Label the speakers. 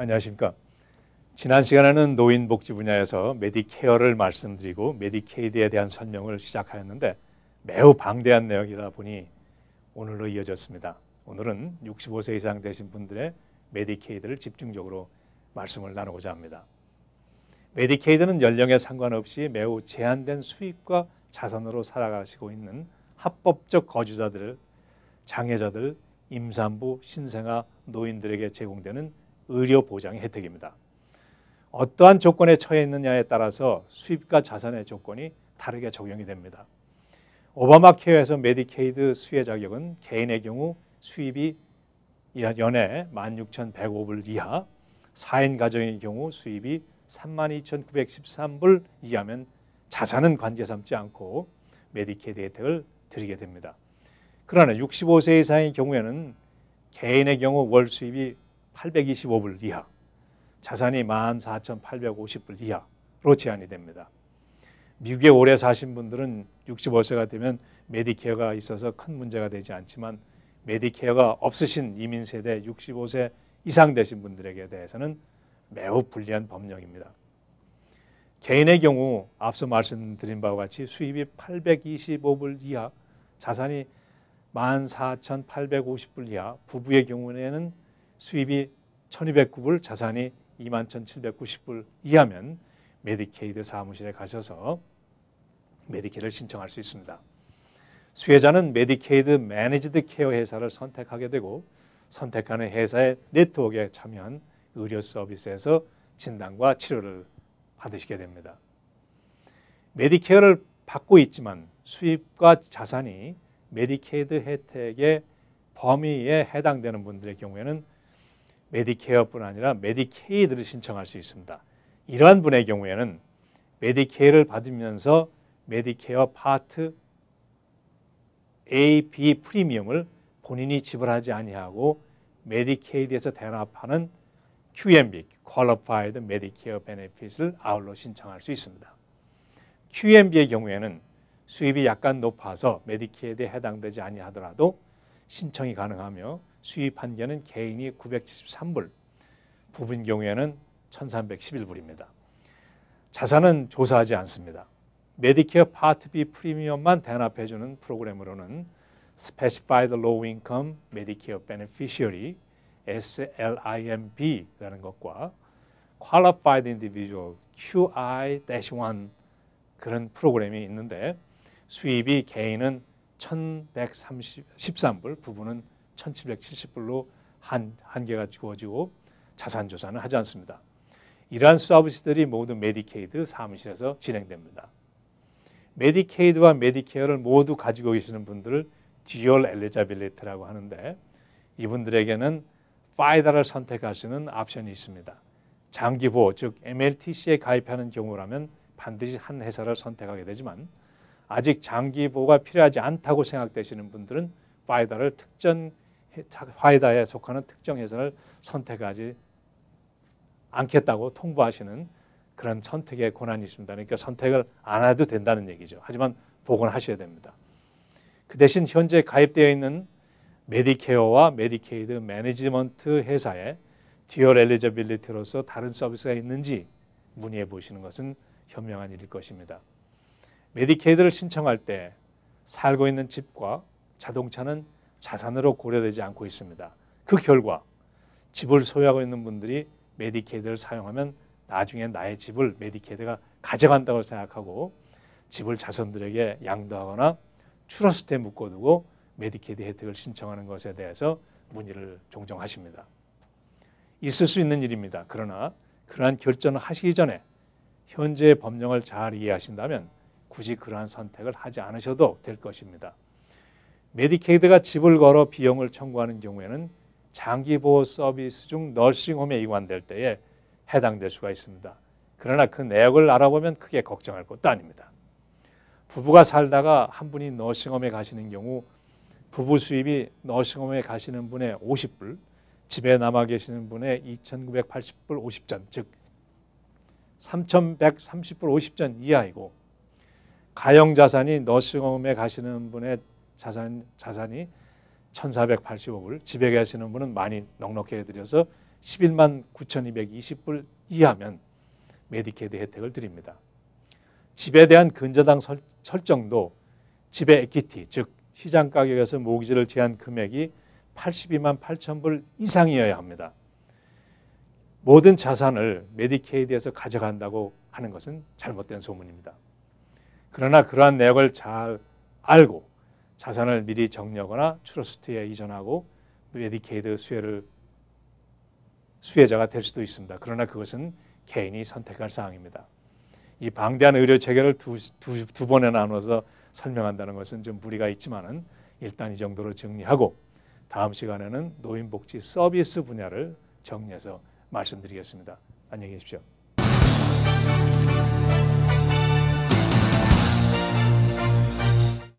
Speaker 1: 안녕하십니까. 지난 시간에는 노인복지 분야에서 메디케어를 말씀드리고 메디케이드에 대한 설명을 시작하였는데 매우 방대한 내용이다 보니 오늘로 이어졌습니다. 오늘은 65세 이상 되신 분들의 메디케이드를 집중적으로 말씀을 나누고자 합니다. 메디케이드는 연령에 상관없이 매우 제한된 수입과 자산으로 살아가시고 있는 합법적 거주자들, 장애자들, 임산부, 신생아, 노인들에게 제공되는 의료 보장의 혜택입니다. 어떠한 조건에 처해 있느냐에 따라서 수입과 자산의 조건이 다르게 적용이 됩니다. 오바마 케어에서 메디케이드 수혜 자격은 개인의 경우 수입이 연에 16,105불 이하, 4인 가정의 경우 수입이 32,913불 이하면 자산은 관제 삼지 않고 메디케이드 혜택을 드리게 됩니다. 그러나 65세 이상의 경우에는 개인의 경우 월 수입이 825불 이하, 자산이 14,850불 이하로 제한이 됩니다. 미국에 오래 사신 분들은 65세가 되면 메디케어가 있어서 큰 문제가 되지 않지만 메디케어가 없으신 이민 세대 65세 이상 되신 분들에게 대해서는 매우 불리한 법령입니다. 개인의 경우 앞서 말씀드린 바와 같이 수입이 825불 이하, 자산이 14,850불 이하, 부부의 경우에는 수입이 1,209불, 자산이 21,790불 이하면 메디케이드 사무실에 가셔서 메디케어를 신청할 수 있습니다. 수혜자는 메디케이드 매니지드 케어 회사를 선택하게 되고 선택하는 회사의 네트워크에 참여한 의료 서비스에서 진단과 치료를 받으시게 됩니다. 메디케어를 받고 있지만 수입과 자산이 메디케이드 혜택의 범위에 해당되는 분들의 경우에는 메디케어뿐 아니라 메디케이드를 신청할 수 있습니다. 이러한 분의 경우에는 메디케어를 받으면서 메디케어 파트 A, B 프리미엄을 본인이 지불하지 아니하고 메디케이드에서 대납하는 QMB, Qualified Medicare Benefit을 아울러 신청할 수 있습니다. QMB의 경우에는 수입이 약간 높아서 메디케이드에 해당되지 아니하더라도 신청이 가능하며 수입 한계는 개인이 973불, 부부인 경우에는 1,311불입니다. 자산은 조사하지 않습니다. 메디케어 파트 B 프리미엄만 대납해주는 프로그램으로는 Specified Low Income Medicare Beneficiary SLIMB라는 것과 Qualified Individual QI-1 그런 프로그램이 있는데 수입이 개인은 1,113불, 부부는 1,770불로 한계가 주어지고 자산 조사는 하지 않습니다. 이러한 서비스들이 모두 메디케이드 사무실에서 진행됩니다. 메디케이드와 메디케어를 모두 가지고 계시는 분들을 듀얼 엘리자빌리티라고 하는데 이분들에게는 파이다를 선택하시는 옵션이 있습니다. 장기보호, 즉 MLTC에 가입하는 경우라면 반드시 한 회사를 선택하게 되지만 아직 장기보호가 필요하지 않다고 생각되시는 분들은 파이다에 속하는 특정 회사를 선택하지 않겠다고 통보하시는 그런 선택의 권한이 있습니다. 그러니까 선택을 안 해도 된다는 얘기죠. 하지만 복원하셔야 됩니다. 그 대신 현재 가입되어 있는 메디케어와 메디케이드 매니지먼트 회사에 듀얼 엘리지빌리티로서 다른 서비스가 있는지 문의해 보시는 것은 현명한 일일 것입니다. 메디케이드를 신청할 때 살고 있는 집과 자동차는 자산으로 고려되지 않고 있습니다. 그 결과 집을 소유하고 있는 분들이 메디케이드를 사용하면 나중에 나의 집을 메디케이드가 가져간다고 생각하고 집을 자손들에게 양도하거나 트러스트에 묶어두고 메디케이드 혜택을 신청하는 것에 대해서 문의를 종종 하십니다. 있을 수 있는 일입니다. 그러나 그러한 결정을 하시기 전에 현재의 법령을 잘 이해하신다면 굳이 그러한 선택을 하지 않으셔도 될 것입니다. 메디케이드가 집을 걸어 비용을 청구하는 경우에는 장기보호 서비스 중 너싱홈에 이관될 때에 해당될 수가 있습니다. 그러나 그 내역을 알아보면 크게 걱정할 것도 아닙니다. 부부가 살다가 한 분이 너싱홈에 가시는 경우 부부 수입이 너싱홈에 가시는 분의 50불, 집에 남아 계시는 분의 2,980불 50전, 즉 3,130불 50전 이하이고 가용자산이 너싱홈에 가시는 분의 자산이 1,485불, 집에 계시는 분은 많이 넉넉히 해드려서 11만 9,220불 이하면 메디케이드 혜택을 드립니다. 집에 대한 근저당 설정도 집의 에퀴티, 즉 시장 가격에서 모기지를 제한 금액이 82만 8천 불 이상이어야 합니다. 모든 자산을 메디케이드에서 가져간다고 하는 것은 잘못된 소문입니다. 그러나 그러한 내역을 잘 알고 자산을 미리 정리하거나 트러스트에 이전하고 메디케이드 수혜자가 될 수도 있습니다. 그러나 그것은 개인이 선택할 사항입니다. 이 방대한 의료 체계를 두 번에 나눠서 설명한다는 것은 좀 무리가 있지만은 일단 이 정도로 정리하고 다음 시간에는 노인복지 서비스 분야를 정리해서 말씀드리겠습니다. 안녕히 계십시오.